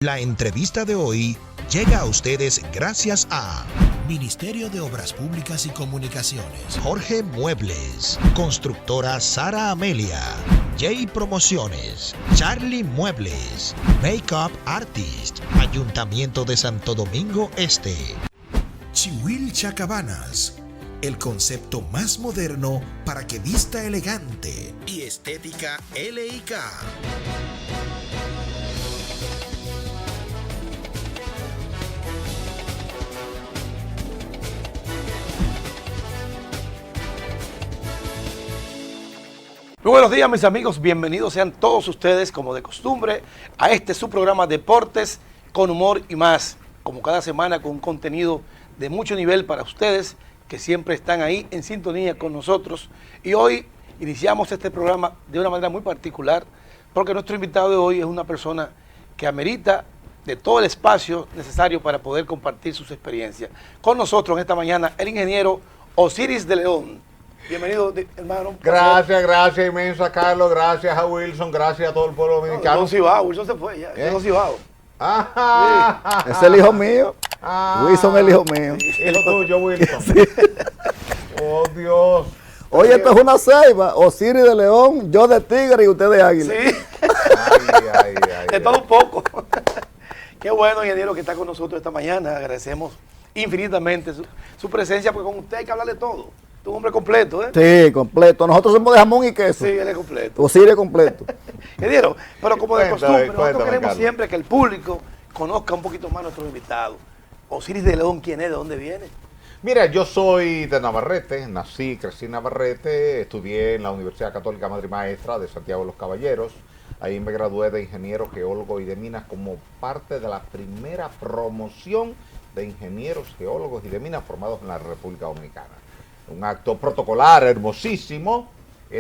La entrevista de hoy llega a ustedes gracias a Ministerio de Obras Públicas y Comunicaciones, Jorge Muebles, Constructora Sara Amelia, Jay Promociones, Charlie Muebles, Makeup Artist, Ayuntamiento de Santo Domingo Este, Chihuilcha Cabanas, el concepto más moderno para que vista elegante, y Estética LIK. Muy buenos días, mis amigos, bienvenidos sean todos ustedes, como de costumbre, a este su programa Deportes con Humor y Más, como cada semana con un contenido de mucho nivel para ustedes, que siempre están ahí en sintonía con nosotros. Y hoy iniciamos este programa de una manera muy particular, porque nuestro invitado de hoy es una persona que amerita de todo el espacio necesario para poder compartir sus experiencias. Con nosotros en esta mañana, el ingeniero Osiris de León. Bienvenido, hermano. Gracias inmensa, Carlos. Gracias a Wilson. Gracias a todo el pueblo dominicano. Wilson se fue ya. Cibao. Ajá. Sí. Es el hijo mío. Wilson es el hijo mío. Hijo tuyo, Wilson. Sí. Oh, Dios. Oye, esto es una ceiba. Osiris de León, yo de tigre y usted de águila. Sí. Ay. De todo un poco. Qué bueno, ingeniero, que está con nosotros esta mañana. Agradecemos infinitamente su presencia, porque con usted hay que hablar de todo. Un hombre completo, ¿eh? Sí, completo. Nosotros somos de jamón y queso. Sí, él es completo. Osiris completo. Ingeniero, pero como de costumbre, nosotros queremos Carlos. siempre que el público conozca un poquito más a nuestros invitados. Osiris de León, ¿quién es? ¿De dónde viene? Mira, yo soy de Navarrete, nací, crecí en Navarrete, estudié en la Universidad Católica Madre y Maestra de Santiago de los Caballeros. Ahí me gradué de ingeniero geólogo y de minas como parte de la primera promoción de ingenieros geólogos y de minas formados en la República Dominicana. Un acto protocolar hermosísimo,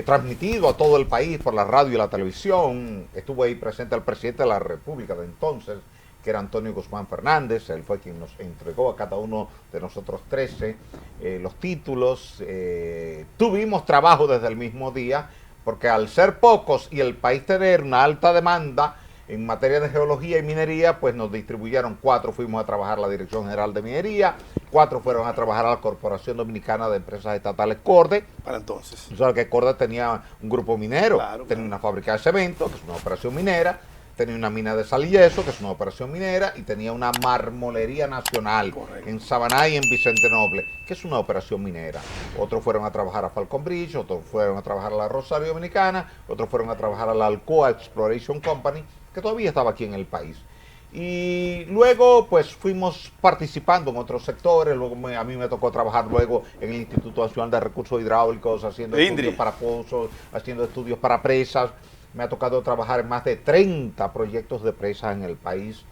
transmitido a todo el país por la radio y la televisión. Estuvo ahí presente el presidente de la República de entonces, que era Antonio Guzmán Fernández. Él fue quien nos entregó a cada uno de nosotros 13 los títulos. Tuvimos trabajo desde el mismo día, porque al ser pocos y el país tener una alta demanda en materia de geología y minería, pues nos distribuyeron 4, fuimos a trabajar a la Dirección General de Minería, 4 fueron a trabajar a la Corporación Dominicana de Empresas Estatales, CORDE. Para entonces. O sea, que CORDE tenía un grupo minero, Claro. Tenía una fábrica de cemento, que es una operación minera, tenía una mina de sal y yeso, que es una operación minera, y tenía una marmolería nacional. Correcto. En Samaná y en Vicente Noble, que es una operación minera. Otros fueron a trabajar a Falcon Bridge, otros fueron a trabajar a la Rosario Dominicana, otros fueron a trabajar a la Alcoa Exploration Company, que todavía estaba aquí en el país. Y luego pues fuimos participando en otros sectores. Luego a mí me tocó trabajar luego en el Instituto Nacional de Recursos Hidráulicos, haciendo estudios para pozos, haciendo estudios para presas. Me ha tocado trabajar en más de 30 proyectos de presas en el país.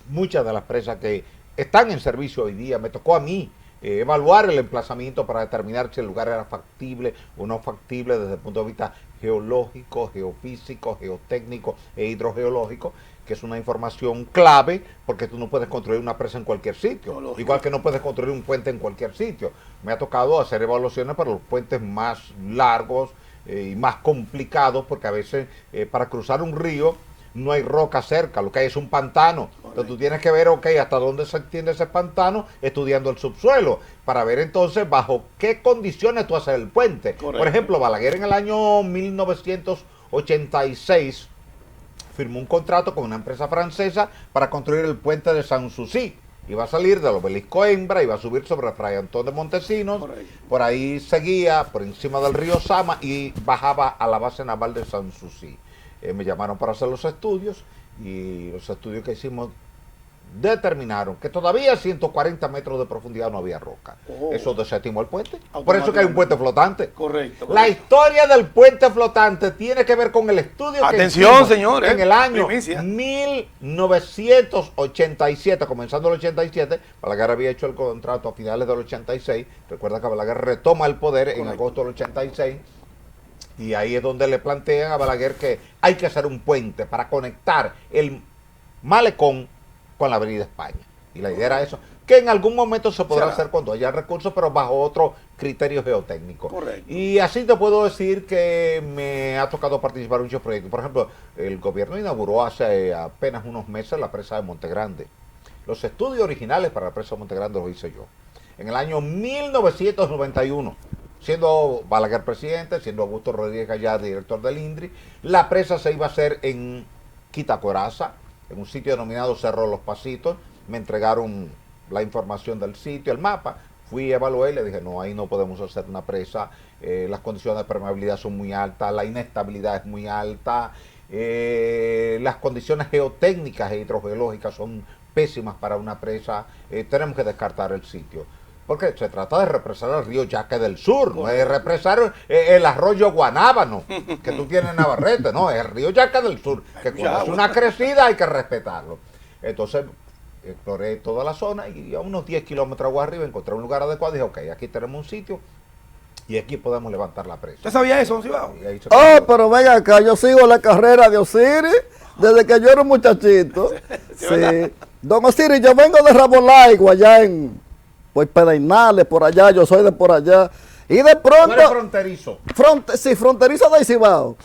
Muchas de las presas que están en servicio hoy día, me tocó a mí evaluar el emplazamiento para determinar si el lugar era factible o no factible desde el punto de vista geológico, geofísico, geotécnico e hidrogeológico, que es una información clave, porque tú no puedes construir una presa en cualquier sitio, igual que no puedes construir un puente en cualquier sitio. Me ha tocado hacer evaluaciones para los puentes más largos y más complicados, porque a veces para cruzar un río no hay roca cerca, lo que hay es un pantano. Entonces tú tienes que ver, hasta dónde se extiende ese pantano, estudiando el subsuelo, para ver entonces bajo qué condiciones tú haces el puente. Correcto. Por ejemplo, Balaguer en el año 1986 firmó un contrato con una empresa francesa para construir el puente de Sanssouci. Iba a salir del obelisco Hembra, iba a subir sobre Fray Antón de Montesinos, Correcto. por ahí seguía por encima del río Sama y bajaba a la base naval de Sanssouci. Me llamaron para hacer los estudios, y los estudios que hicimos determinaron que todavía a 140 metros de profundidad no había roca. Eso desestimó el puente. Por eso que hay un puente flotante. Correcto. La historia del puente flotante tiene que ver con el estudio que hicimos señores, en el año primicia. 1987, comenzando el 87. Balaguer había hecho el contrato a finales del 86. Recuerda que Balaguer retoma el poder en agosto del 86. Y ahí es donde le plantean a Balaguer que hay que hacer un puente para conectar el malecón con la Avenida España. Y la idea era eso. que en algún momento se podrá Será. hacer cuando haya recursos, pero bajo otro criterio geotécnico. Correcto. Y así te puedo decir que me ha tocado participar en muchos proyectos. Por ejemplo, el gobierno inauguró hace apenas unos meses la presa de Monte Grande. Los estudios originales para la presa de Monte Grande los hice yo. En el año 1991, siendo Balaguer presidente, siendo Augusto Rodríguez Gallardo director del INDRI, la presa se iba a hacer en Quitacoraza, en un sitio denominado Cerro de los Pasitos. Me entregaron la información del sitio, el mapa. Fui, evalué y le dije, no, ahí no podemos hacer una presa. Las condiciones de permeabilidad son muy altas, la inestabilidad es muy alta, las condiciones geotécnicas e hidrogeológicas son pésimas para una presa. Tenemos que descartar el sitio. Porque se trata de represar el río Yaque del Sur, no es represar el arroyo Guanábano que tú tienes en Navarrete, no, es el río Yaque del Sur, que cuando es una crecida hay que respetarlo. Entonces exploré toda la zona y a unos 10 kilómetros agua arriba encontré un lugar adecuado y dije, ok, aquí tenemos un sitio y aquí podemos levantar la presa. ¿Usted sabía eso, don Cibao? Y ahí se Oh, construyó. pero venga acá, yo sigo la carrera de Osiris desde que yo era un muchachito. Sí. Don Osiris, yo vengo de Rabolaigo, allá en Pedernales, por allá, yo soy de por allá. Y de Tú eres pronto, fronterizo. sí, fronterizo de Cibao.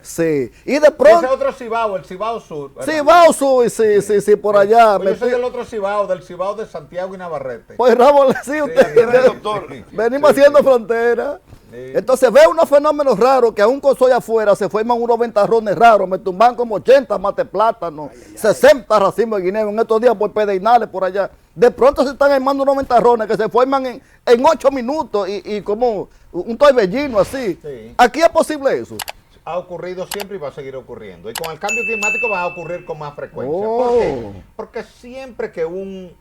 Sí. Y de Ese pronto, otro Cibao, el Cibao Sur. ¿verdad? Cibao Sur, sí, por allá. Pues yo soy del otro Cibao, del Cibao de Santiago y Navarrete. Pues Rabolaigo, sí, Sí, usted. doctor. Venimos haciendo frontera. Sí. Entonces veo unos fenómenos raros que aún cuando soy afuera se forman unos ventarrones raros. Me tumban como 80 mate plátanos, 60 racimos de guineo en estos días por Pedernales, por allá. De pronto se están armando unos ventarrones que se forman en 8 minutos y como un torbellino así. Sí. ¿Aquí es posible eso? Ha ocurrido siempre y va a seguir ocurriendo. Y con el cambio climático va a ocurrir con más frecuencia. Oh. ¿Por qué? Porque siempre que un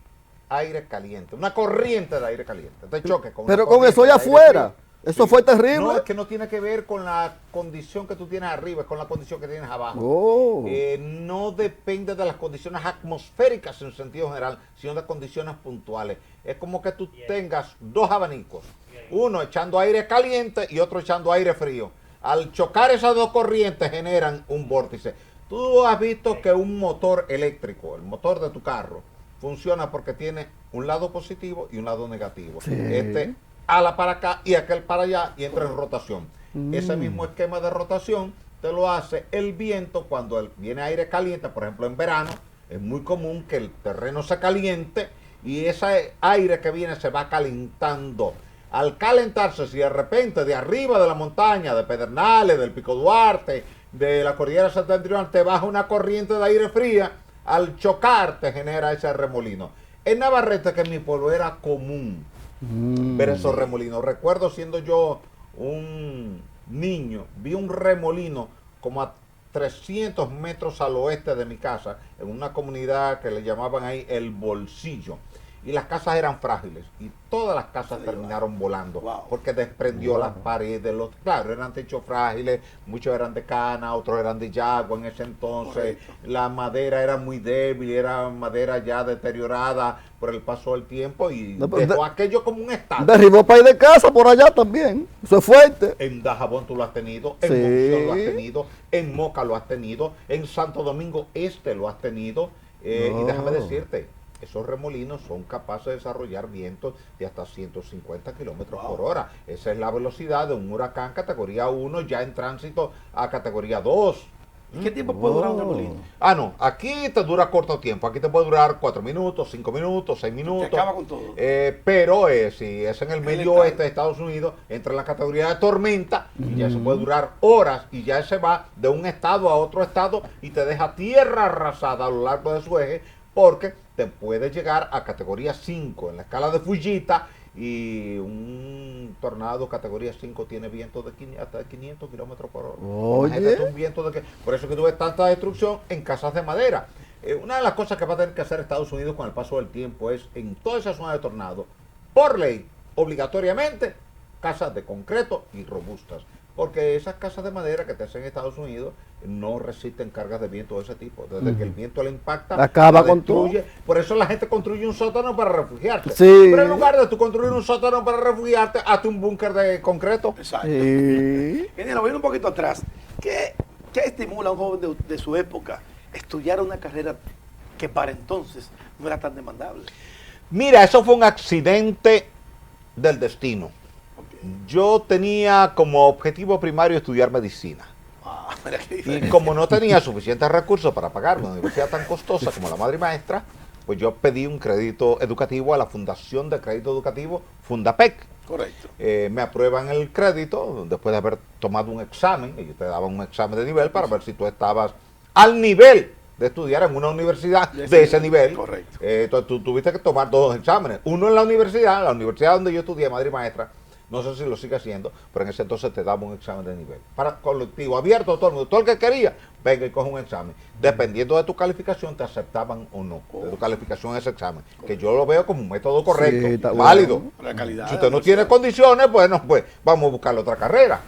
aire caliente, una corriente de aire caliente, te choque con Pero una con eso corriente allá de aire afuera. frío, Eso sí. fue terrible. No, es que no tiene que ver con la condición que tú tienes arriba, es con la condición que tienes abajo. Oh. No depende de las condiciones atmosféricas en sentido general, sino de condiciones puntuales. Es como que tú tengas dos abanicos, uno echando aire caliente y otro echando aire frío. Al chocar esas dos corrientes generan un vórtice. Tú has visto que un motor eléctrico, el motor de tu carro, funciona porque tiene un lado positivo y un lado negativo. Sí. Este ala para acá y aquel para allá y entra en rotación. Ese mismo esquema de rotación te lo hace el viento cuando viene aire caliente, por ejemplo en verano, es muy común que el terreno se caliente y ese aire que viene se va calentando. Al calentarse, si de repente de arriba de la montaña, de Pedernales, del Pico Duarte, de la cordillera septentrional, te baja una corriente de aire fría, al chocar te genera ese remolino. En Navarrete, que en mi pueblo era común ver esos remolinos. Recuerdo siendo yo un niño, vi un remolino como a 300 metros al oeste de mi casa, en una comunidad que le llamaban ahí El Bolsillo. Y las casas eran frágiles y todas las casas terminaron volando porque desprendió las paredes. Claro, eran techos frágiles, muchos eran de cana, otros eran de yagua en ese entonces. La madera era muy débil, era madera ya deteriorada por el paso del tiempo y dejó aquello como un estado. Derribó país de casa por allá también. Eso es fuerte. En Dajabón tú lo has tenido, en Sí. Monción lo has tenido, en Moca lo has tenido, en Santo Domingo Este lo has tenido. Y déjame decirte, esos remolinos son capaces de desarrollar vientos de hasta 150 kilómetros por hora. Esa es la velocidad de un huracán categoría 1 ya en tránsito a categoría 2. ¿Qué tiempo puede durar un remolino? Ah, no, aquí te dura corto tiempo. Aquí te puede durar 4 minutos, 5 minutos, 6 minutos. Se acaba con todo. Pero si es en el medio oeste de Estados Unidos, entra en la categoría de tormenta y ya se puede durar horas y ya se va de un estado a otro estado y te deja tierra arrasada a lo largo de su eje porque te puede llegar a categoría 5 en la escala de Fujita y un tornado categoría 5 tiene vientos de hasta de 500 kilómetros por hora. Oye. Imagínate un viento de que, por eso que tú ves tanta destrucción en casas de madera. Una de las cosas que va a tener que hacer Estados Unidos con el paso del tiempo es, en toda esa zona de tornado, por ley, obligatoriamente, casas de concreto y robustas. Porque esas casas de madera que te hacen en Estados Unidos no resisten cargas de viento de ese tipo. Desde que el viento le impacta, Acaba la con destruye. Por eso la gente construye un sótano para refugiarse. Sí. Pero en lugar de tú construir un sótano para refugiarte, hazte un búnker de concreto. Exacto. Sí. Ingeniero, voy un poquito atrás. ¿Qué estimula a un joven de su época estudiar una carrera que para entonces no era tan demandable? Mira, eso fue un accidente del destino. Yo tenía como objetivo primario estudiar medicina. Mira qué Y diferencia. como no tenía suficientes recursos para pagar una universidad tan costosa como la Madre y Maestra, pues yo pedí un crédito educativo a la Fundación de Crédito Educativo, Fundapec. Correcto. Me aprueban el crédito después de haber tomado un examen, ellos te daban un examen de nivel para ver si tú estabas al nivel de estudiar en una universidad de ese nivel. Correcto. Entonces tú tuviste que tomar dos exámenes, uno en la universidad donde yo estudié, Madre y Maestra, no sé si lo sigue haciendo, pero en ese entonces te daba un examen de nivel. Para colectivo, abierto a todo el mundo, todo el que quería, venga y coge un examen. Dependiendo de tu calificación, te aceptaban o no, de tu calificación ese examen. Que yo lo veo como un método correcto, Sí, está válido. bueno. La calidad. Si usted no tiene condiciones, bueno, pues vamos a buscar otra carrera.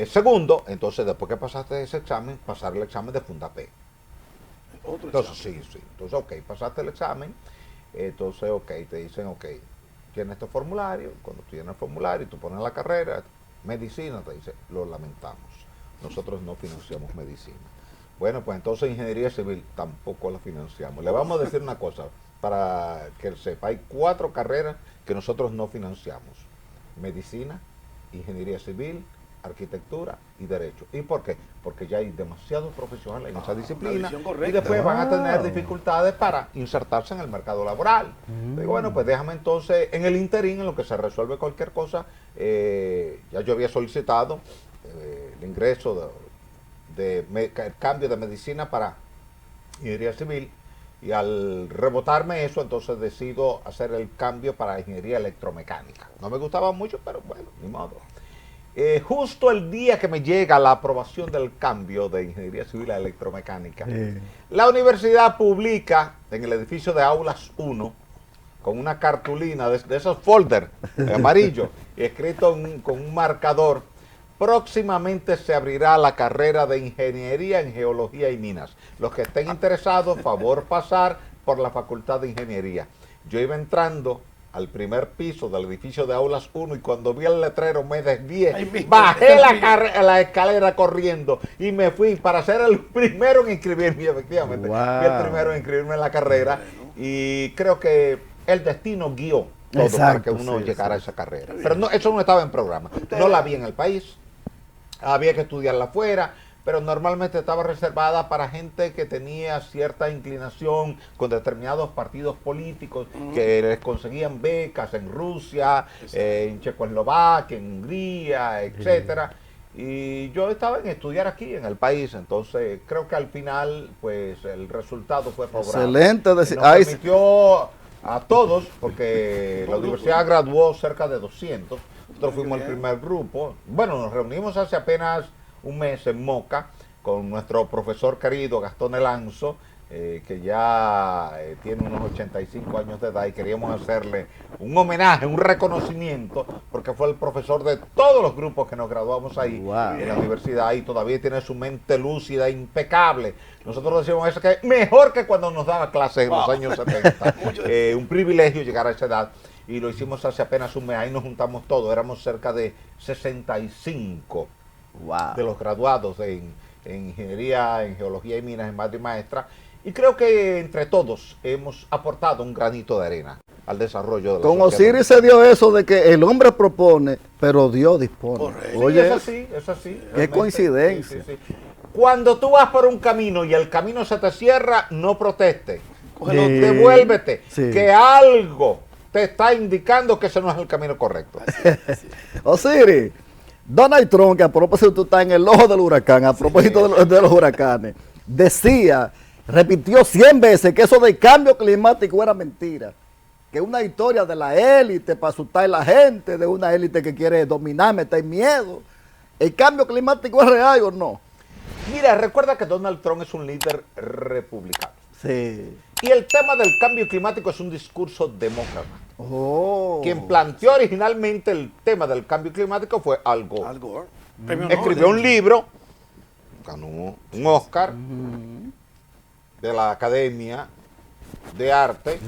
Segundo, entonces después que pasaste ese examen, pasar el examen de Fundapec. Otro Entonces, examen. sí. Entonces, ok, pasaste el examen. Entonces, ok, te dicen, ok, tienes este formulario. Cuando tú tienes el formulario, tú pones la carrera, medicina, te dice, lo lamentamos. Nosotros no financiamos medicina. Bueno, pues entonces ingeniería civil tampoco la financiamos. Le vamos a decir una cosa, para que él sepa, hay 4 carreras que nosotros no financiamos. Medicina, ingeniería civil, arquitectura y derecho. ¿Y por qué? Porque ya hay demasiados profesionales en esa disciplina visión y correcta. después van a tener dificultades para insertarse en el mercado laboral. Digo, bueno, pues déjame entonces, en el interín, en lo que se resuelve cualquier cosa, ya yo había solicitado el ingreso el cambio de medicina para ingeniería civil, y al rebotarme eso, entonces decido hacer el cambio para ingeniería electromecánica. No me gustaba mucho, pero bueno, ni modo. Justo el día que me llega la aprobación del cambio de ingeniería civil a electromecánica, la universidad publica en el edificio de Aulas 1, con una cartulina de esos folders amarillos, escrito con un marcador: próximamente se abrirá la carrera de ingeniería en geología y minas. Los que estén interesados, favor pasar por la Facultad de Ingeniería. Yo iba entrando al primer piso del edificio de Aulas 1 y cuando vi el letrero me desvié, bajé la escalera corriendo y me fui para ser el primero en inscribirme. Y efectivamente, Wow. fui el primero en inscribirme en la carrera, y creo que el destino guió todo para que Exacto, uno sí, llegara sí. a esa carrera. Pero no, eso no estaba en programa. No la vi en el país, había que estudiarla afuera, pero normalmente estaba reservada para gente que tenía cierta inclinación con determinados partidos políticos, que les conseguían becas en Rusia, en Checoslovaquia, en Hungría, etcétera. Y yo estaba en estudiar aquí en el país, entonces creo que al final pues el resultado fue favorable. Excelente. Nos permitió a todos, porque la universidad graduó cerca de 200, nosotros fuimos el primer grupo. Bueno, nos reunimos hace apenas un mes en Moca con nuestro profesor querido Gastón Elanzo, que ya tiene unos 85 años de edad, y queríamos hacerle un homenaje, un reconocimiento, porque fue el profesor de todos los grupos que nos graduamos ahí. Wow. En la universidad, y todavía tiene su mente lúcida, impecable. Nosotros decimos eso, que mejor que cuando nos daba clases en los años 70. Un privilegio llegar a esa edad, y lo hicimos hace apenas un mes. Ahí nos juntamos todos, éramos cerca de 65 Wow. de los graduados en ingeniería, en geología y minas, en Madre y Maestra, y creo que entre todos hemos aportado un granito de arena al desarrollo de la Con sociedad. Osiris se dio eso de que el hombre propone, pero Dios dispone. Correcto. Sí, Oye, es así, es así. qué realmente. coincidencia. Sí. Cuando tú vas por un camino y el camino se te cierra, no protestes. Cógelo, Sí. Devuélvete, Sí. que algo te está indicando que ese no es el camino correcto. Osiris, Donald Trump, que a propósito tú estás en el ojo del huracán, a propósito de los huracanes, decía, repitió 100 veces que eso del cambio climático era mentira. Que es una historia de la élite para asustar a la gente, de una élite que quiere dominar, meter miedo. ¿El cambio climático es real o no? Mira, recuerda que Donald Trump es un líder republicano. Sí. Y el tema del cambio climático es un discurso demócrata. Oh. Quien planteó originalmente el tema del cambio climático fue Al Gore. Al Gore. Premio Nobel. Escribió un libro, ganó un Oscar de la Academia de Arte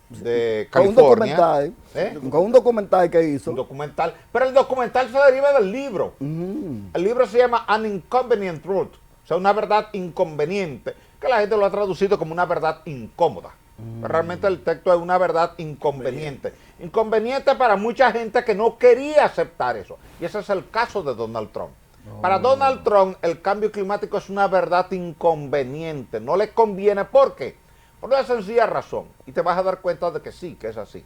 de Con un California. documental. ¿Eh? Con un documental que hizo. Un documental. Pero el documental se deriva del libro. El libro se llama An Inconvenient Truth, o sea, una verdad inconveniente. que la gente lo ha traducido como una verdad incómoda. Pero realmente el texto es una verdad inconveniente. Inconveniente para mucha gente que no quería aceptar eso. Y ese es el caso de Donald Trump. Para Donald Trump el cambio climático es una verdad inconveniente. No le conviene. ¿Por qué? Por una sencilla razón. Y te vas a dar cuenta de que sí, que es así.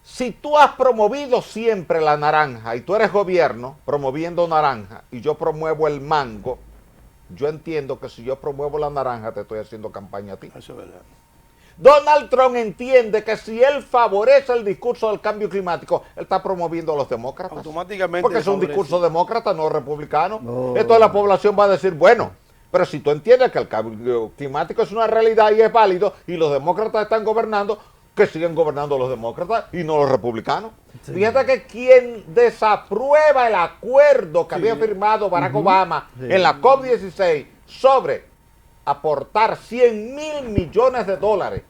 Si tú has promovido siempre la naranja y tú eres gobierno promoviendo naranja y yo promuevo el mango, yo entiendo que si yo promuevo la naranja te estoy haciendo campaña a ti. Eso es verdad. Donald Trump entiende que si él favorece el discurso del cambio climático, él está promoviendo a los demócratas. Automáticamente. Porque es un favorece. discurso demócrata, no republicano. No. Entonces la población va a decir, bueno, pero si tú entiendes que el cambio climático es una realidad y es válido, y los demócratas están gobernando, que siguen gobernando los demócratas y no los republicanos. Sí. Fíjate que quien desaprueba el acuerdo que había firmado Barack Obama en la COP16 sobre aportar 100.000 millones de dólares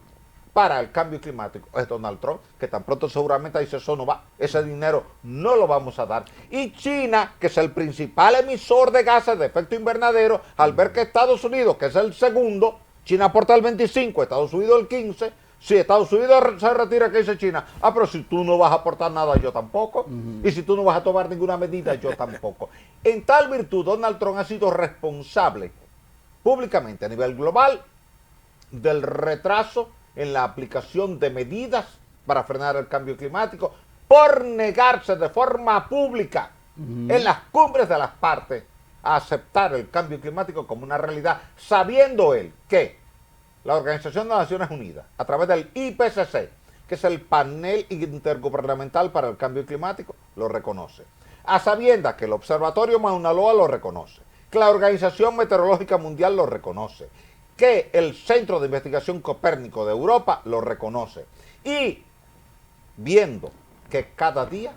para el cambio climático es Donald Trump, que tan pronto seguramente dice eso no va, ese dinero no lo vamos a dar. Y China, que es el principal emisor de gases de efecto invernadero, al ver que Estados Unidos, que es el segundo, China aporta el 25, Estados Unidos el 15, si Estados Unidos se retira, ¿qué dice China? Ah, pero si tú no vas a aportar nada, yo tampoco. Y si tú no vas a tomar ninguna medida, yo tampoco. En tal virtud, Donald Trump ha sido responsable públicamente a nivel global del retraso en la aplicación de medidas para frenar el cambio climático por negarse de forma pública en las cumbres de las partes a aceptar el cambio climático como una realidad, sabiendo él que la Organización de Naciones Unidas, a través del IPCC, que es el panel intergubernamental para el cambio climático, lo reconoce. A sabiendas que el Observatorio Mauna Loa lo reconoce, que la Organización Meteorológica Mundial lo reconoce, que el Centro de Investigación Copérnico de Europa lo reconoce. Y viendo que cada día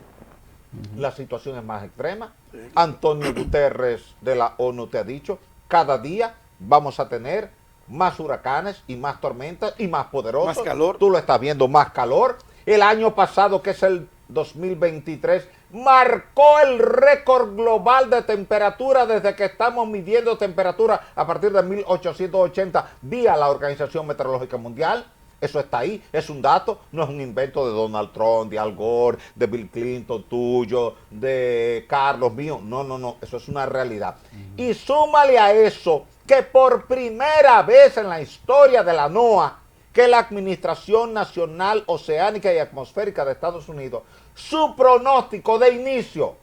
la situación es más extrema, Antonio Guterres de la ONU te ha dicho, cada día vamos a tener más huracanes y más tormentas y más poderosos. Más calor. Tú lo estás viendo, más calor. El año pasado, que es el 2023, marcó el récord global de temperatura desde que estamos midiendo temperatura a partir de 1880 vía la Organización Meteorológica Mundial. Eso está ahí, es un dato, no es un invento de Donald Trump, de Al Gore, de Bill Clinton, tuyo, de Carlos, mío. No, no, no, eso es una realidad. Y súmale a eso que por primera vez en la historia de la NOAA, que la Administración Nacional Oceánica y Atmosférica de Estados Unidos, su pronóstico de inicio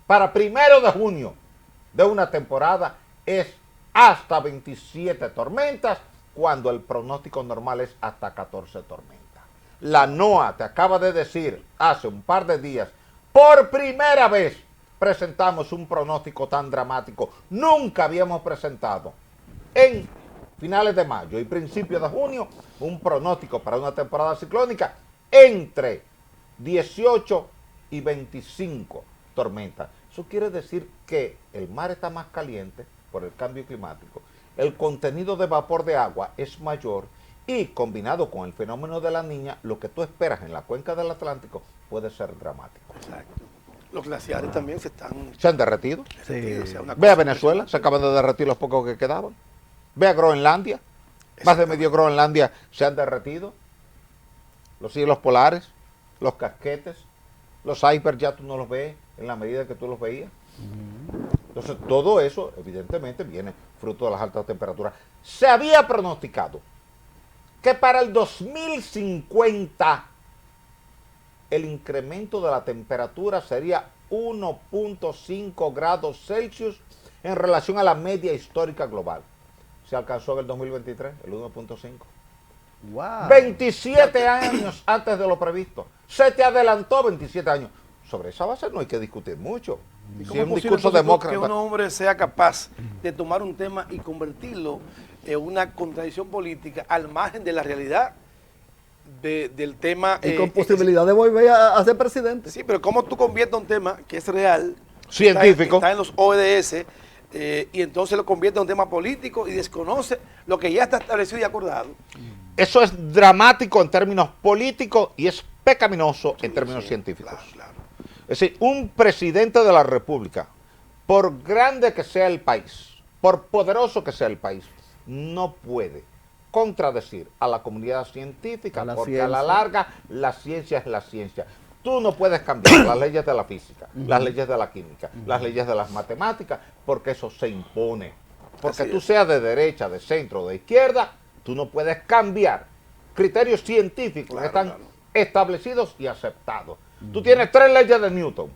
para 1 de junio de una temporada es hasta 27 tormentas, cuando el pronóstico normal es hasta 14 tormentas. La NOAA te acaba de decir hace un par de días, por primera vez presentamos un pronóstico tan dramático. Nunca habíamos presentado en finales de mayo y principios de junio un pronóstico para una temporada ciclónica entre 18 y 25 tormentas. Eso quiere decir que el mar está más caliente por el cambio climático, el contenido de vapor de agua es mayor y combinado con el fenómeno de la Niña, lo que tú esperas en la cuenca del Atlántico puede ser dramático. Exacto. Los glaciares también se han derretido. Sí. O sea, Ve a Venezuela, se acaban de derretir los pocos que quedaban. Ve a Groenlandia, más de medio Groenlandia se han derretido. Los cielos polares, los casquetes, los icebergs ya tú no los ves en la medida que tú los veías. Entonces todo eso evidentemente viene fruto de las altas temperaturas. Se había pronosticado que para el 2050 el incremento de la temperatura sería 1.5 grados Celsius en relación a la media histórica global. Se alcanzó en el 2023, el 1.5. Wow. 27 años antes de lo previsto. Se te adelantó 27 años. Sobre esa base no hay que discutir mucho. ¿Y Si cómo es un es posible, discurso entonces, demócrata. que un hombre sea capaz de tomar un tema y convertirlo en una contradicción política al margen de la realidad del tema? Y con posibilidad de volver a ser presidente. Sí, pero ¿cómo tú conviertes un tema que es real, Científico. está en los ODS, y entonces lo convierte en un tema político y desconoce lo que ya está establecido y acordado? Eso es dramático en términos políticos y es pecaminoso en términos científicos. Claro, claro. Es decir, un presidente de la República, por grande que sea el país, por poderoso que sea el país, no puede contradecir a la comunidad científica, porque a la larga la ciencia es la ciencia. Tú no puedes cambiar las leyes de la física, las leyes de la química, las leyes de las matemáticas, porque eso se impone. Porque tú seas de derecha, de centro, de izquierda, tú no puedes cambiar criterios científicos que están establecidos y aceptados. Tú tienes 3 leyes de Newton: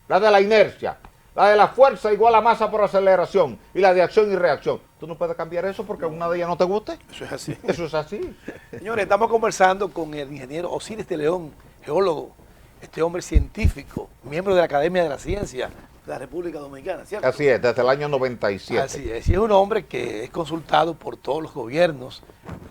la de la inercia, la de la fuerza igual a masa por aceleración y la de acción y reacción. Tú no puedes cambiar eso porque una de ellas no te guste. Eso es así. Eso es así. Señores, estamos conversando con el ingeniero Osiris de León, geólogo, este hombre científico, miembro de la Academia de la Ciencia de la República Dominicana, ¿cierto? Así es, desde el año 97. Así es, y es un hombre que es consultado por todos los gobiernos,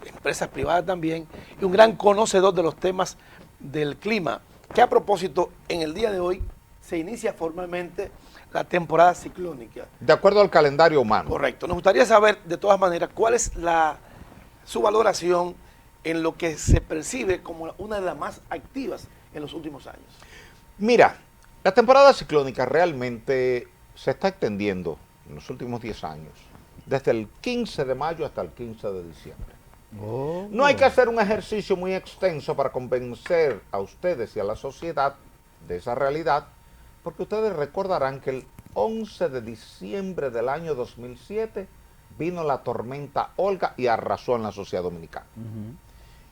empresas privadas también, y un gran conocedor de los temas del clima, que a propósito, en el día de hoy se inicia formalmente la temporada ciclónica. De acuerdo al calendario humano. Correcto. Nos gustaría saber, de todas maneras, cuál es su valoración en lo que se percibe como una de las más activas en los últimos años. Mira, la temporada ciclónica realmente se está extendiendo en los últimos 10 años, desde el 15 de mayo hasta el 15 de diciembre. No hay que hacer un ejercicio muy extenso para convencer a ustedes y a la sociedad de esa realidad, porque ustedes recordarán que el 11 de diciembre del año 2007 vino la tormenta Olga y arrasó en la sociedad dominicana.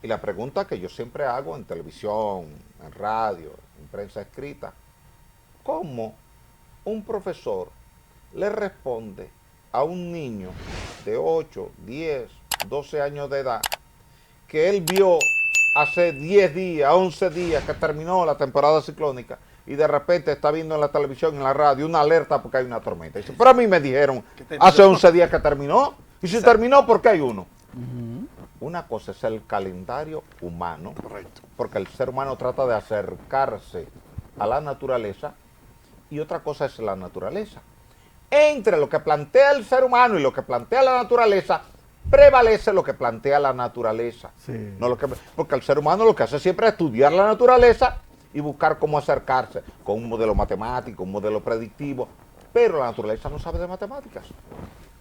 Y la pregunta que yo siempre hago en televisión, en radio, en prensa escrita: ¿cómo un profesor le responde a un niño de 8, 10, 12 años de edad que él vio hace 10 días, 11 días que terminó la temporada ciclónica y de repente está viendo en la televisión, en la radio, una alerta porque hay una tormenta? Dice, pero a mí me dijeron hace 11 días que terminó, y si terminó, ¿por qué hay uno? Una cosa es el calendario humano, correcto, porque el ser humano trata de acercarse a la naturaleza, y otra cosa es la naturaleza. Entre lo que plantea el ser humano y lo que plantea la naturaleza, prevalece lo que plantea la naturaleza. Sí. No porque el ser humano lo que hace siempre es estudiar la naturaleza y buscar cómo acercarse con un modelo matemático, un modelo predictivo, pero la naturaleza no sabe de matemáticas.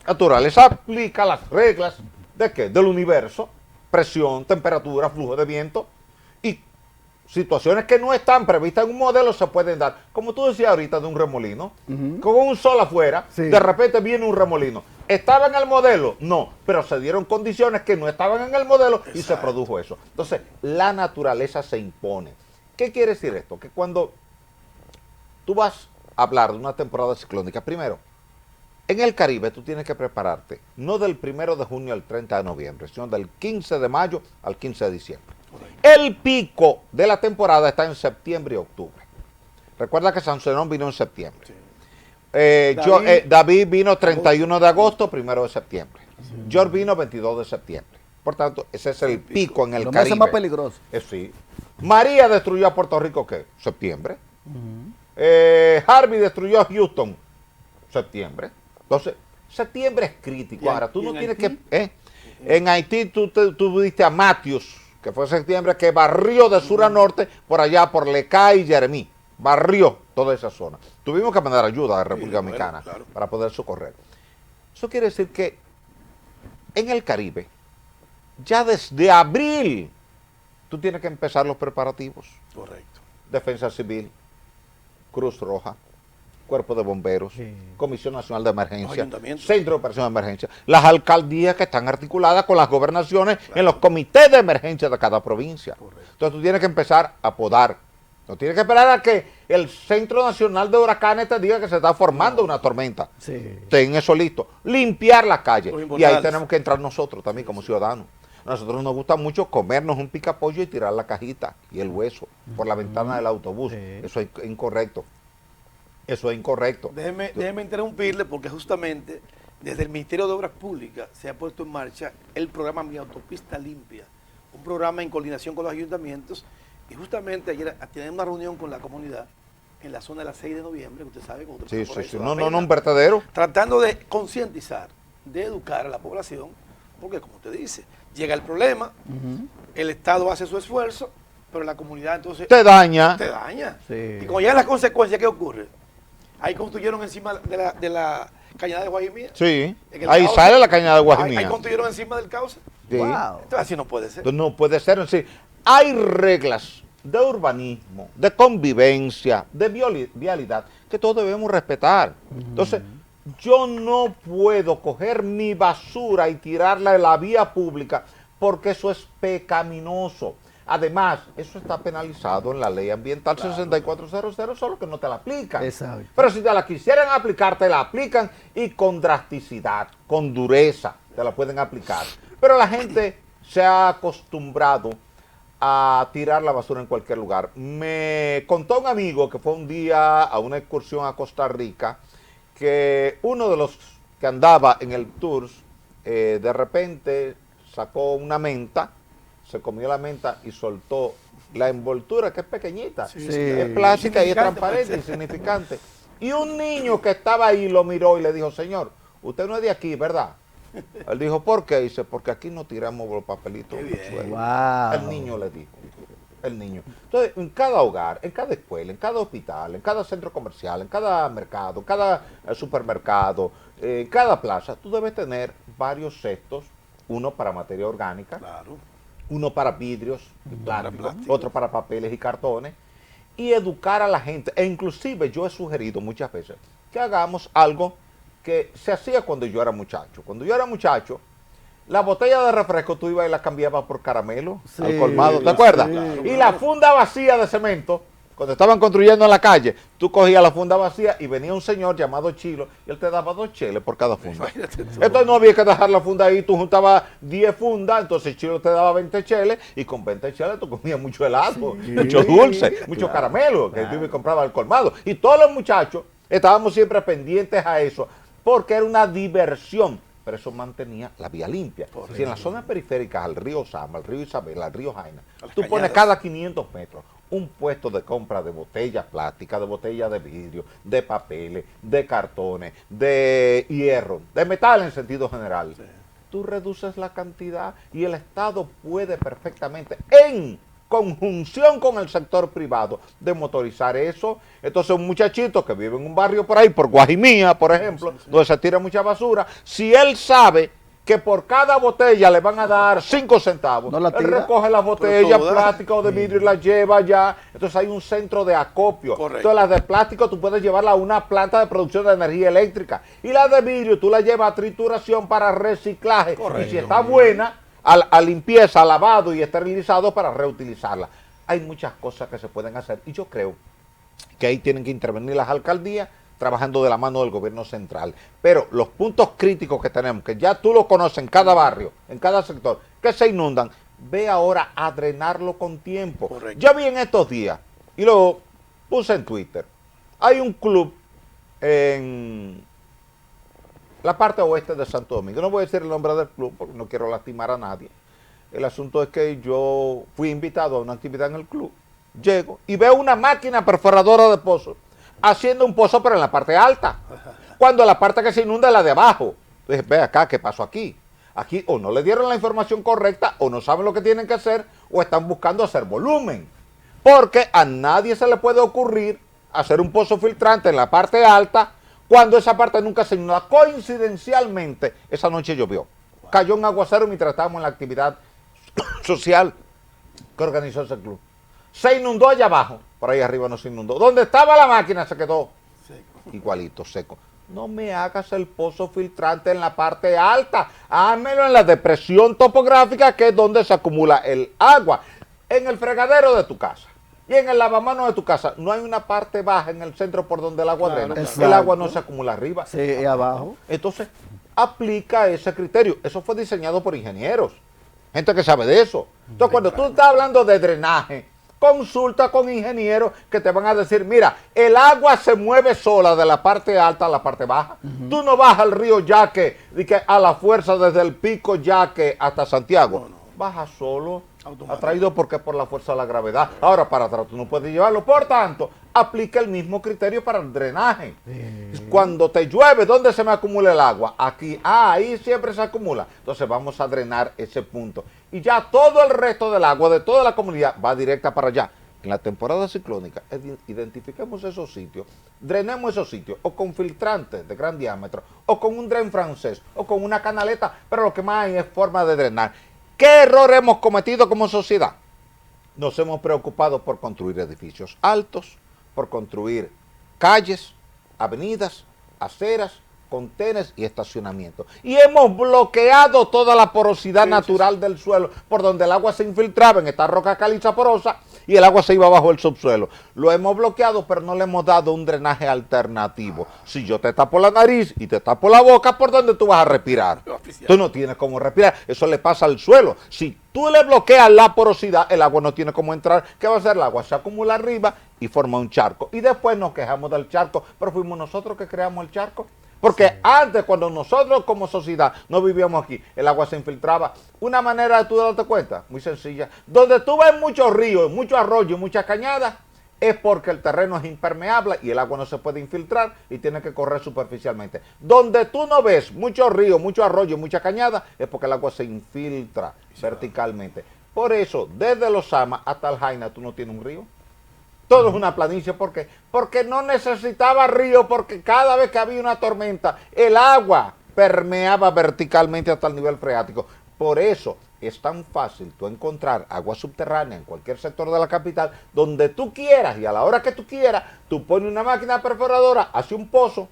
La naturaleza aplica las reglas ¿de qué? Del universo: presión, temperatura, flujo de viento, y situaciones que no están previstas en un modelo se pueden dar. Como tú decías ahorita de un remolino, con un sol afuera, de repente viene un remolino. ¿Estaba en el modelo? No, pero se dieron condiciones que no estaban en el modelo y se produjo eso. Entonces, la naturaleza se impone. ¿Qué quiere decir esto? Que cuando tú vas a hablar de una temporada ciclónica, primero, en el Caribe tú tienes que prepararte, no del 1 de junio al 30 de noviembre, sino del 15 de mayo al 15 de diciembre. El pico de la temporada está en septiembre y octubre. Recuerda que San Zenón vino en septiembre. Sí. David vino 31 de agosto, 1 de septiembre. George vino 22 de septiembre. Por tanto, ese es el pico en el Caribe. Los meses más peligrosos. Sí. María destruyó a Puerto Rico, ¿qué? Septiembre. Harvey destruyó a Houston, septiembre. Entonces, septiembre es crítico. Ahora, tú no tienes que... En Haití tú viste a Matthews, que fue septiembre, que barrió de sur a norte, por allá, por Lecay y Jeremí. Barrió toda esa zona. Tuvimos que mandar ayuda a la República Dominicana para poder socorrer. Eso quiere decir que en el Caribe, ya desde abril, tú tienes que empezar los preparativos. Correcto. Defensa Civil, Cruz Roja, Cuerpo de Bomberos, Comisión Nacional de Emergencia, Centro de Operación de Emergencia, las alcaldías que están articuladas con las gobernaciones en los comités de emergencia de cada provincia. Correcto. Entonces tú tienes que empezar a podar. No tienes que esperar a que el Centro Nacional de Huracanes te diga que se está formando una tormenta. Ten eso listo. Limpiar la calle. Y ahí tenemos que entrar nosotros también como ciudadanos. A nosotros nos gusta mucho comernos un picapollo y tirar la cajita y el hueso por la ventana del autobús. Eso es incorrecto. Eso es incorrecto. Déjeme interrumpirle, porque justamente desde el Ministerio de Obras Públicas se ha puesto en marcha el programa Mi Autopista Limpia, un programa en coordinación con los ayuntamientos, y justamente ayer tenemos una reunión con la comunidad en la zona de la 6 de noviembre, que usted sabe cómo sí, no, un vertedero. Tratando de concientizar, de educar a la población, porque como usted dice, llega el problema, el Estado hace su esfuerzo, pero la comunidad entonces... Te daña. Y cuando llegan las consecuencias, ¿qué ocurre? Ahí construyeron encima de la Cañada de Guajimía. Sí, En el ahí cauce. sale la cañada de Ahí Guajimía. construyeron encima del cauce. Sí. Wow. Entonces así no puede ser. Entonces, no puede ser así. Hay reglas de urbanismo, de convivencia, de vialidad, que todos debemos respetar. Entonces, yo no puedo coger mi basura y tirarla en la vía pública porque eso es pecaminoso. Además, eso está penalizado en la ley ambiental 6400, solo que no te la aplican. Exacto. Pero si te la quisieran aplicar, te la aplican y con drasticidad, con dureza, te la pueden aplicar. Pero la gente se ha acostumbrado a tirar la basura en cualquier lugar. Me contó un amigo que fue un día a una excursión a Costa Rica, que uno de los que andaba en el tour, de repente sacó una menta, se comió la menta y soltó la envoltura, que es pequeñita, Sí, es plástica y es insignificante, transparente, puede ser. insignificante. Y un niño que estaba ahí lo miró y le dijo, señor, usted no es de aquí, ¿verdad? Él dijo, ¿por qué? Dice, porque aquí no tiramos los papelitos en el bien. suelo. Wow. El niño le dijo, el niño. Entonces, en cada hogar, en cada escuela, en cada hospital, en cada centro comercial, en cada mercado, en cada supermercado, en cada plaza, tú debes tener varios cestos, uno para materia orgánica, Claro. uno para vidrios y plástico, plástico. otro para papeles y cartones, y educar a la gente. E inclusive yo he sugerido muchas veces que hagamos algo que se hacía cuando yo era muchacho. Cuando yo era muchacho, la botella de refresco tú ibas y la cambiabas por caramelo Sí, al colmado, ¿te acuerdas? sí. Y la funda vacía de cemento, cuando estaban construyendo en la calle, tú cogías la funda vacía y venía un señor llamado Chilo y él te daba 2 cheles por cada funda. Imagínate tú. Entonces no había que dejar la funda ahí, tú juntabas 10 fundas, entonces Chilo te daba 20 cheles y con 20 cheles tú comías mucho helado, mucho dulce, mucho caramelo, que tú ibas y comprabas al colmado. Y todos los muchachos estábamos siempre pendientes a eso, porque era una diversión, pero eso mantenía la vía limpia. Correcto. Si en las zonas periféricas al río Sama, al río Isabel, al río Jaina, A las tú pones cañadas. cada 500 metros un puesto de compra de botellas plásticas, de botellas de vidrio, de papeles, de cartones, de hierro, de metal en sentido general. Tú reduces la cantidad y el Estado puede perfectamente, en conjunción con el sector privado, de motorizar eso. Entonces un muchachito que vive en un barrio por ahí, por Guajimía, por ejemplo, donde se tira mucha basura, si él sabe que por cada botella le van a dar 5 centavos, ¿No la él tira? recoge las botellas todas. plásticas o de vidrio y las lleva allá. Entonces hay un centro de acopio. Correcto. Entonces las de plástico tú puedes llevarla a una planta de producción de energía eléctrica. Y las de vidrio tú las llevas a trituración para reciclaje. Correcto. Y si está buena, a limpieza, a lavado y esterilizado para reutilizarla. Hay muchas cosas que se pueden hacer. Y yo creo que ahí tienen que intervenir las alcaldías trabajando de la mano del gobierno central. Pero los puntos críticos que tenemos, que ya tú lo conoces en cada barrio, en cada sector, que se inundan, ve ahora a drenarlo con tiempo. Correcto. Yo vi en estos días, y lo puse en Twitter, hay un club en la parte oeste de Santo Domingo. No voy a decir el nombre del club porque no quiero lastimar a nadie. El asunto es que yo fui invitado a una actividad en el club. Llego y veo una máquina perforadora de pozos haciendo un pozo pero en la parte alta. Cuando la parte que se inunda es la de abajo. Entonces, ve acá, ¿qué pasó aquí? Aquí o no le dieron la información correcta o no saben lo que tienen que hacer o están buscando hacer volumen. Porque a nadie se le puede ocurrir hacer un pozo filtrante en la parte alta cuando esa parte nunca se inunda. Coincidencialmente, esa noche llovió. Cayó un aguacero mientras estábamos en la actividad social que organizó ese club. Se inundó allá abajo, por ahí arriba no se inundó. Donde estaba la máquina se quedó igualito, seco. No me hagas el pozo filtrante en la parte alta, házmelo en la depresión topográfica, que es donde se acumula el agua. En el fregadero de tu casa y en el lavamanos de tu casa no hay una parte baja en el centro por donde el agua drena. claro. El agua no se acumula arriba. Sí, y abajo. Entonces, aplica ese criterio. Eso fue diseñado por ingenieros, gente que sabe de eso. Entonces, cuando tú estás hablando de drenaje, consulta con ingenieros que te van a decir, mira, el agua se mueve sola de la parte alta a la parte baja. Tú no vas al río Yaque a la fuerza desde el pico Yaque hasta Santiago. Baja solo, Automático. atraído porque por la fuerza de la gravedad. Ahora, para atrás tú no puedes llevarlo. Por tanto, aplica el mismo criterio para el drenaje. Cuando te llueve, ¿dónde se me acumula el agua? Aquí. Ahí siempre se acumula. Entonces vamos a drenar ese punto. Y ya todo el resto del agua de toda la comunidad va directa para allá. en la temporada ciclónica, identifiquemos esos sitios, drenemos esos sitios, o con filtrantes de gran diámetro, o con un dren francés, o con una canaleta, pero lo que más hay es forma de drenar. ¿Qué error hemos cometido como sociedad? Nos hemos preocupado por construir edificios altos, por construir calles, avenidas, aceras, contenes y estacionamientos. Y hemos bloqueado toda la porosidad natural del suelo, por donde el agua se infiltraba en esta roca caliza porosa y el agua se iba bajo el subsuelo. Lo hemos bloqueado, pero no le hemos dado un drenaje alternativo. Si yo te tapo la nariz y te tapo la boca, ¿por dónde tú vas a respirar? Tú no tienes cómo respirar. Eso le pasa al suelo. Si tú le bloqueas la porosidad, el agua no tiene cómo entrar. ¿Qué va a hacer? El agua se acumula arriba y forma un charco. Y después nos quejamos del charco, pero fuimos nosotros que creamos el charco. Porque antes, cuando nosotros como sociedad no vivíamos aquí, el agua se infiltraba. Una manera de tú darte cuenta, muy sencilla. Donde tú ves muchos ríos, muchos arroyos, muchas cañadas, es porque el terreno es impermeable y el agua no se puede infiltrar y tiene que correr superficialmente. Donde tú no ves muchos ríos, muchos arroyos, muchas cañadas, es porque el agua se infiltra verticalmente. Por eso, desde Los Amas hasta el Jaina, tú no tienes un río. Todo es una planicie. ¿Por qué? Porque no necesitaba río, porque cada vez que había una tormenta, el agua permeaba verticalmente hasta el nivel freático. Por eso es tan fácil tú encontrar agua subterránea en cualquier sector de la capital, donde tú quieras y a la hora que tú quieras, tú pones una máquina perforadora, hace un pozo,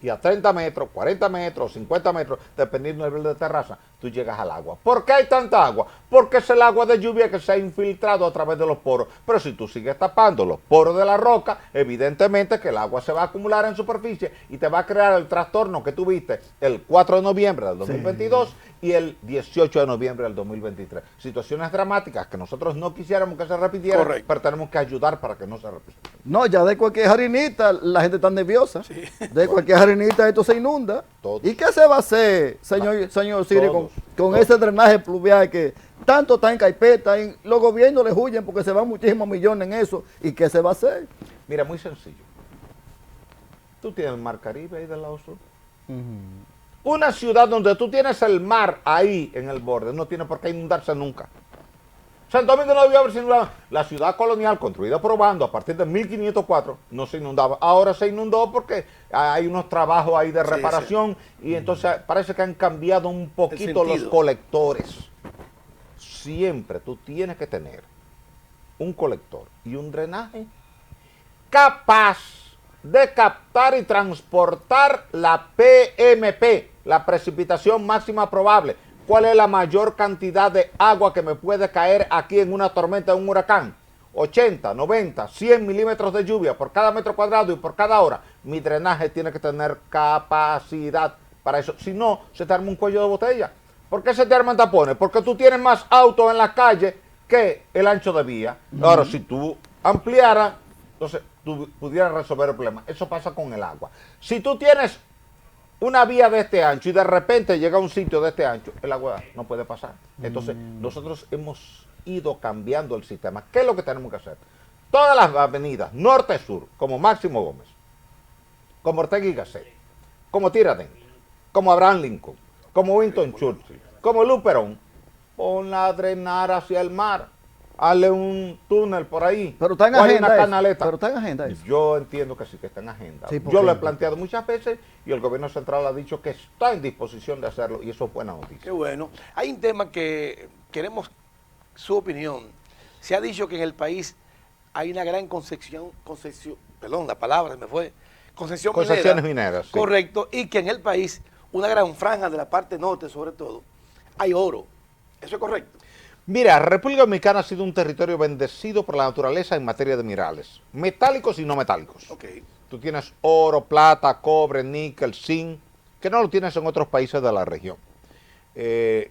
y a 30 metros, 40 metros, 50 metros, dependiendo del nivel de terraza, tú llegas al agua. ¿Por qué hay tanta agua? Porque es el agua de lluvia que se ha infiltrado a través de los poros. Pero si tú sigues tapando los poros de la roca, evidentemente que el agua se va a acumular en superficie y te va a crear el trastorno que tuviste el 4 de noviembre del 2022 y el 18 de noviembre del 2023. Situaciones dramáticas que nosotros no quisiéramos que se repitieran, correcto, pero tenemos que ayudar para que no se repita. No, ya de cualquier harinita la gente está nerviosa. Sí. De cualquier harinita esto se inunda. Todos. ¿Y qué se va a hacer, señor Siri, con ese drenaje pluvial que tanto está en carpeta? Los gobiernos le huyen porque se van muchísimos millones en eso. ¿Y qué se va a hacer? Mira, muy sencillo. Tú tienes el Mar Caribe ahí del lado sur. Una ciudad donde tú tienes el mar ahí en el borde, no tiene por qué inundarse nunca. Santo Domingo no debió haberse inundado. La ciudad colonial construida por Obando a partir de 1504 no se inundaba. Ahora se inundó porque hay unos trabajos ahí de reparación y entonces parece que han cambiado un poquito los colectores. Siempre tú tienes que tener un colector y un drenaje capaz de captar y transportar la PMP, la precipitación máxima probable. ¿Cuál es la mayor cantidad de agua que me puede caer aquí en una tormenta, en un huracán? 80, 90, 100 milímetros de lluvia por cada metro cuadrado y por cada hora. Mi drenaje tiene que tener capacidad para eso. Si no, se te arma un cuello de botella. ¿Por qué se te arman tapones? Porque tú tienes más autos en la calle que el ancho de vía. Ahora, si tú ampliaras, entonces tú pudieras resolver el problema. Eso pasa con el agua. Si tú tienes una vía de este ancho y de repente llega a un sitio de este ancho, el agua no puede pasar. Entonces, nosotros hemos ido cambiando el sistema. ¿Qué es lo que tenemos que hacer? Todas las avenidas, norte-sur, como Máximo Gómez, como Ortega y Gasset, como Tiradentes, como Abraham Lincoln, como Winston Churchill, como Luperón, ponla a drenar hacia el mar. Hazle un túnel por ahí. Pero está en agenda. Una canaleta. Pero está en agenda eso. Yo entiendo que sí, que está en agenda. Sí, yo lo he planteado muchas veces y el gobierno central ha dicho que está en disposición de hacerlo y eso es buena noticia. Qué bueno. Hay un tema que queremos su opinión. Se ha dicho que en el país hay una gran concesión, perdón, la palabra se me fue, concesiones mineras. Sí. Correcto, y que en el país, una gran franja de la parte norte sobre todo, hay oro. ¿Eso es correcto? Mira, República Dominicana ha sido un territorio bendecido por la naturaleza en materia de minerales, metálicos y no metálicos. Okay. Tú tienes oro, plata, cobre, níquel, zinc, que no lo tienes en otros países de la región.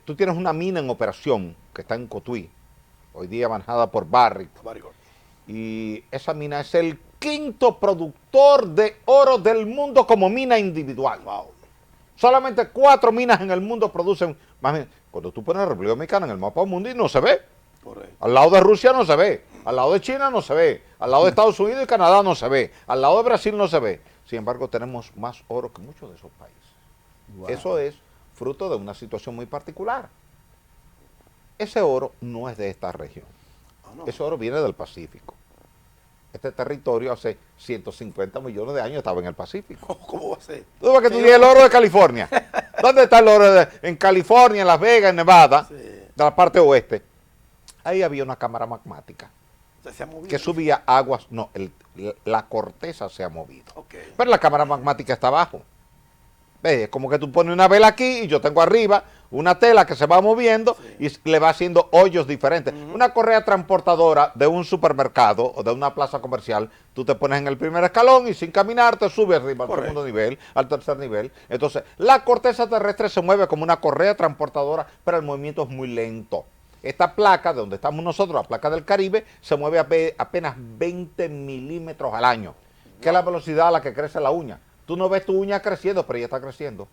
Tú tienes una mina en operación que está en Cotuí, hoy día manejada por Barrick. Y esa mina es el quinto productor de oro del mundo como mina individual. Wow. Solamente 4 minas en el mundo producen más minas. Cuando tú pones República Dominicana en el mapa mundi no se ve. Correcto. Al lado de Rusia no se ve, al lado de China no se ve, al lado de Estados Unidos y Canadá no se ve, al lado de Brasil no se ve. Sin embargo, tenemos más oro que muchos de esos países. Wow. Eso es fruto de una situación muy particular. Ese oro no es de esta región. Oh, no. Ese oro viene del Pacífico. Este territorio hace 150 millones de años estaba en el Pacífico. ¿Cómo va a ser? Tú ves que tú dices el oro de California. ¿Dónde está el oro en California, en Las Vegas, en Nevada, de la parte oeste? Ahí había una cámara magmática Se ha movido. que subía aguas, no, la corteza se ha movido. Okay. Pero la cámara magmática está abajo. ¿Ves? Es como que tú pones una vela aquí y yo tengo arriba una tela que se va moviendo y le va haciendo hoyos diferentes. Una correa transportadora de un supermercado o de una plaza comercial, tú te pones en el primer escalón y sin caminar te subes arriba al segundo nivel, al tercer nivel. Entonces, la corteza terrestre se mueve como una correa transportadora, pero el movimiento es muy lento. Esta placa, de donde estamos nosotros, la placa del Caribe, se mueve apenas 20 milímetros al año, que es la velocidad a la que crece la uña. Tú no ves tu uña creciendo, pero ella está creciendo.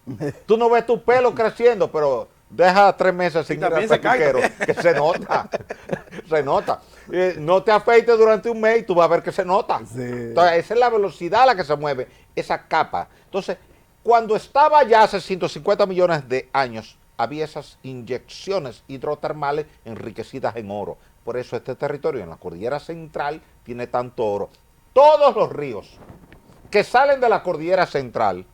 Tú no ves tu pelo creciendo, pero deja 3 meses sin ir al peluquero, que se nota. Se nota. No te afeites durante un mes y tú vas a ver que se nota. Sí. Entonces, esa es la velocidad a la que se mueve esa capa. Entonces, cuando estaba ya hace 150 millones de años, había esas inyecciones hidrotermales enriquecidas en oro. Por eso este territorio en la cordillera central tiene tanto oro. Todos los ríos que salen de la cordillera central,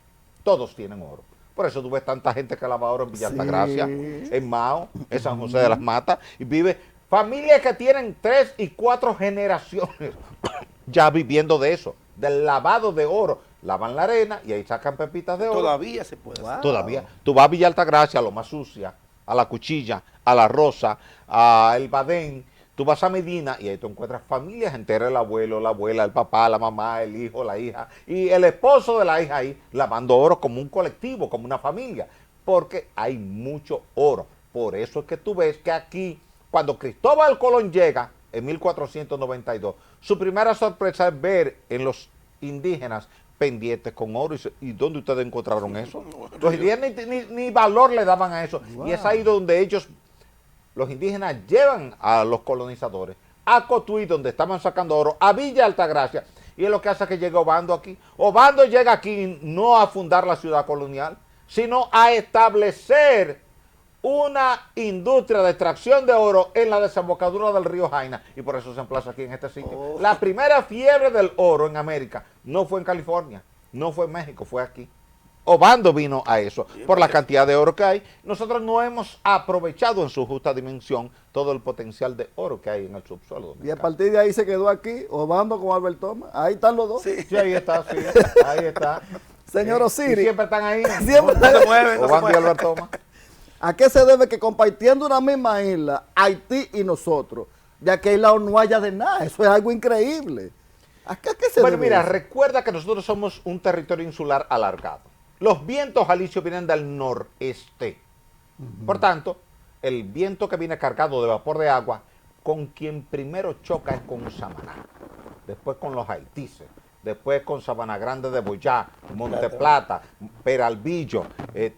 todos tienen oro. Por eso tú ves tanta gente que lava oro en Villa Altagracia, en Mao, en San José de las Matas, y vive familias que tienen 3 y 4 generaciones ya viviendo de eso, del lavado de oro. Lavan la arena y ahí sacan pepitas de oro. Todavía se puede hacer. Todavía. Tú vas a Villa Altagracia, a Lo Más Sucia, a La Cuchilla, a La Rosa, a El Badén. Tú vas a Medina y ahí tú encuentras familias enteras, el abuelo, la abuela, el papá, la mamá, el hijo, la hija y el esposo de la hija ahí lavando oro como un colectivo, como una familia, porque hay mucho oro. Por eso es que tú ves que aquí, cuando Cristóbal Colón llega en 1492, su primera sorpresa es ver en los indígenas pendientes con oro. ¿Y dónde ustedes encontraron eso? Los indígenas ni valor le daban a eso. Wow. Y es ahí donde ellos, los indígenas, llevan a los colonizadores a Cotuí, donde estaban sacando oro, a Villa Altagracia, y es lo que hace que llegue Obando aquí. Obando llega aquí no a fundar la ciudad colonial, sino a establecer una industria de extracción de oro en la desembocadura del río Jaina, y por eso se emplaza aquí en este sitio. La primera fiebre del oro en América no fue en California, no fue en México, fue aquí. Obando vino a eso, por la cantidad de oro que hay. Nosotros no hemos aprovechado en su justa dimensión todo el potencial de oro que hay en el subsuelo dominicano. Y a partir de ahí se quedó aquí, Obando con Albert Thomas. Ahí están los dos. Sí, ahí está, sí, ahí está. Señor Osiris. Siempre están ahí. Siempre no se mueven. Obando y Albert Thomas. ¿A qué se debe que compartiendo una misma isla, Haití y nosotros, ya que aislado no haya de nada? Eso es algo increíble. ¿A qué se debe? Mira, recuerda que nosotros somos un territorio insular alargado. Los vientos alisios vienen del noreste. Por tanto, el viento que viene cargado de vapor de agua, con quien primero choca es con Samaná, después con los haitises, después con Sabana Grande de Boyá, Monte Plata, Peralvillo,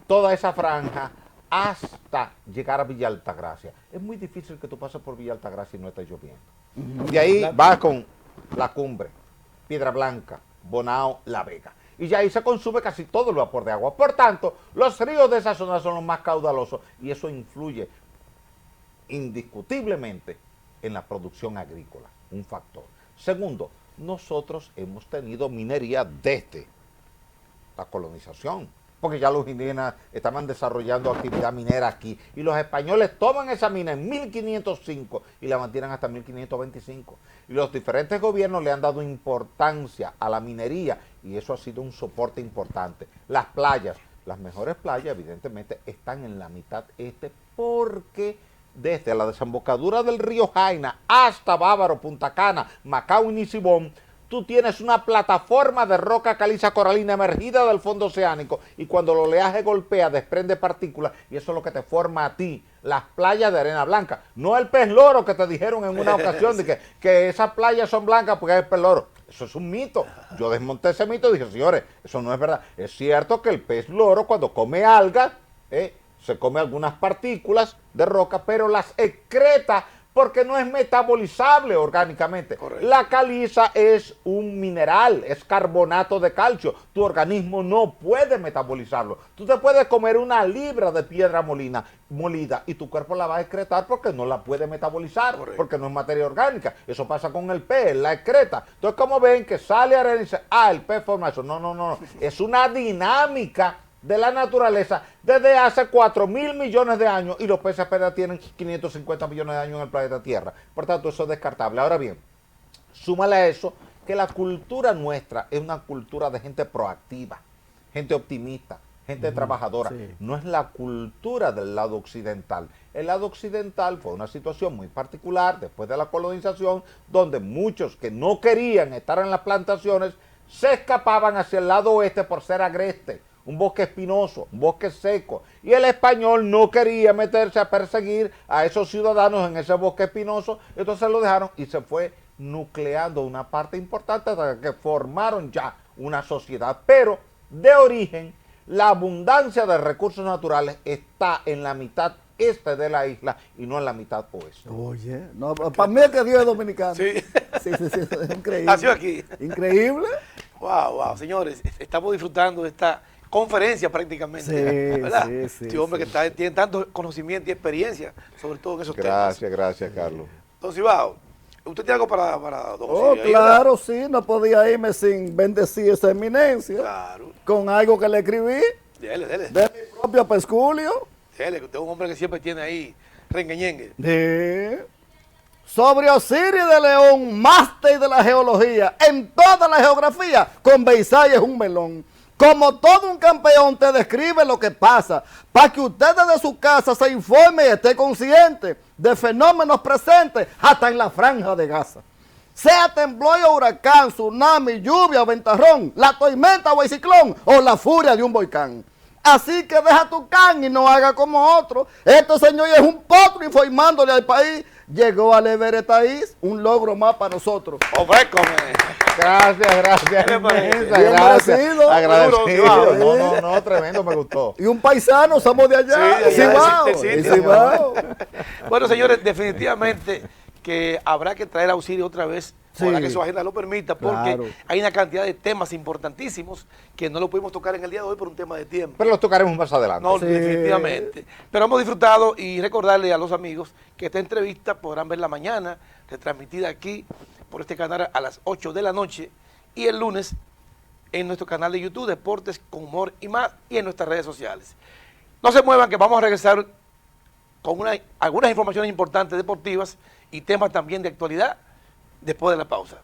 toda esa franja, hasta llegar a Villa Altagracia. Es muy difícil que tú pases por Villa Altagracia y no esté lloviendo. De ahí va con La Cumbre, Piedra Blanca, Bonao, La Vega. Y ya ahí se consume casi todo el vapor de agua. Por tanto, los ríos de esa zona son los más caudalosos y eso influye indiscutiblemente en la producción agrícola, un factor. Segundo, nosotros hemos tenido minería desde la colonización, porque ya los indígenas estaban desarrollando actividad minera aquí, y los españoles toman esa mina en 1505 y la mantienen hasta 1525. Y los diferentes gobiernos le han dado importancia a la minería, y eso ha sido un soporte importante. Las playas, las mejores playas evidentemente están en la mitad este, porque desde la desembocadura del río Jaina hasta Bávaro, Punta Cana, Macao y Nisibón, tú tienes una plataforma de roca caliza coralina emergida del fondo oceánico, y cuando el oleaje golpea desprende partículas, y eso es lo que te forma a ti las playas de arena blanca. No el pez loro que te dijeron en una ocasión de que esas playas son blancas porque hay pez loro. Eso es un mito. Yo desmonté ese mito y dije, señores, eso no es verdad. Es cierto que el pez loro cuando come algas, se come algunas partículas de roca, pero las excreta porque no es metabolizable orgánicamente. Correcto. La caliza es un mineral, es carbonato de calcio. Tu organismo no puede metabolizarlo. Tú te puedes comer una libra de piedra molida y tu cuerpo la va a excretar porque no la puede metabolizar, Correcto. porque no es materia orgánica. Eso pasa con el pez, la excreta. Entonces, como ven que sale arena y dice, el pez forma eso. No. Es una dinámica de la naturaleza desde hace 4.000 millones de años y los peces apenas tienen 550 millones de años en el planeta Tierra. Por tanto, eso es descartable. Ahora bien, súmale a eso que la cultura nuestra es una cultura de gente proactiva, gente optimista, gente trabajadora. sí. No es la cultura del lado occidental. El lado occidental fue una situación muy particular después de la colonización, donde muchos que no querían estar en las plantaciones se escapaban hacia el lado oeste por ser agreste. Un bosque espinoso, un bosque seco. Y el español no quería meterse a perseguir a esos ciudadanos en ese bosque espinoso, entonces lo dejaron y se fue nucleando una parte importante hasta que formaron ya una sociedad. Pero de origen, la abundancia de recursos naturales está en la mitad este de la isla y no en la mitad oeste. Oye, no, para mí es que Dios es dominicano. Sí. Sí, es increíble. Nació aquí. Increíble. Wow, señores, estamos disfrutando de esta conferencia prácticamente, Sí, ¿verdad? sí, Este hombre que tiene tanto conocimiento y experiencia, sobre todo en esos temas. Gracias, Carlos. Don Cibao, ¿usted tiene algo para don Oh, Osirio ahí, claro, sí, no podía irme sin bendecir esa eminencia Claro. con algo que le escribí Dele. de mi propio pesculio. Dele, que usted es un hombre que siempre tiene ahí rengueñengue. Sí. Sobre Osiris de León, máster de la geología, en toda la geografía, con Beisay es un melón. Como todo un campeón te describe lo que pasa, para que usted desde su casa se informe y esté consciente de fenómenos presentes hasta en la franja de Gaza. Sea temblor o huracán, tsunami, lluvia o ventarrón, la tormenta o el ciclón o la furia de un volcán. Así que deja tu can y no haga como otro. Este señor es un potro informándole al país. Llegó al Everest Taís, un logro más para nosotros. Hombre, come. Gracias. ¿Qué le parece? Inmensa, Bien gracias. merecido. Agradecido. Duro, No, tremendo, me gustó. Y un paisano, somos de allá, Sí, de allá, Cibao, del sitio. el Cibao. Bueno, señores, definitivamente que habrá que traer a Osirio otra vez, Sí. para que su agenda lo permita, porque Claro. hay una cantidad de temas importantísimos que no lo pudimos tocar en el día de hoy por un tema de tiempo. Pero los tocaremos más adelante. No, Sí. definitivamente. Pero hemos disfrutado y recordarle a los amigos que esta entrevista podrán verla mañana, retransmitida aquí por este canal a las 8 de la noche y el lunes en nuestro canal de YouTube, Deportes con Humor y Más, y en nuestras redes sociales. No se muevan, que vamos a regresar con algunas informaciones importantes deportivas y temas también de actualidad después de la pausa.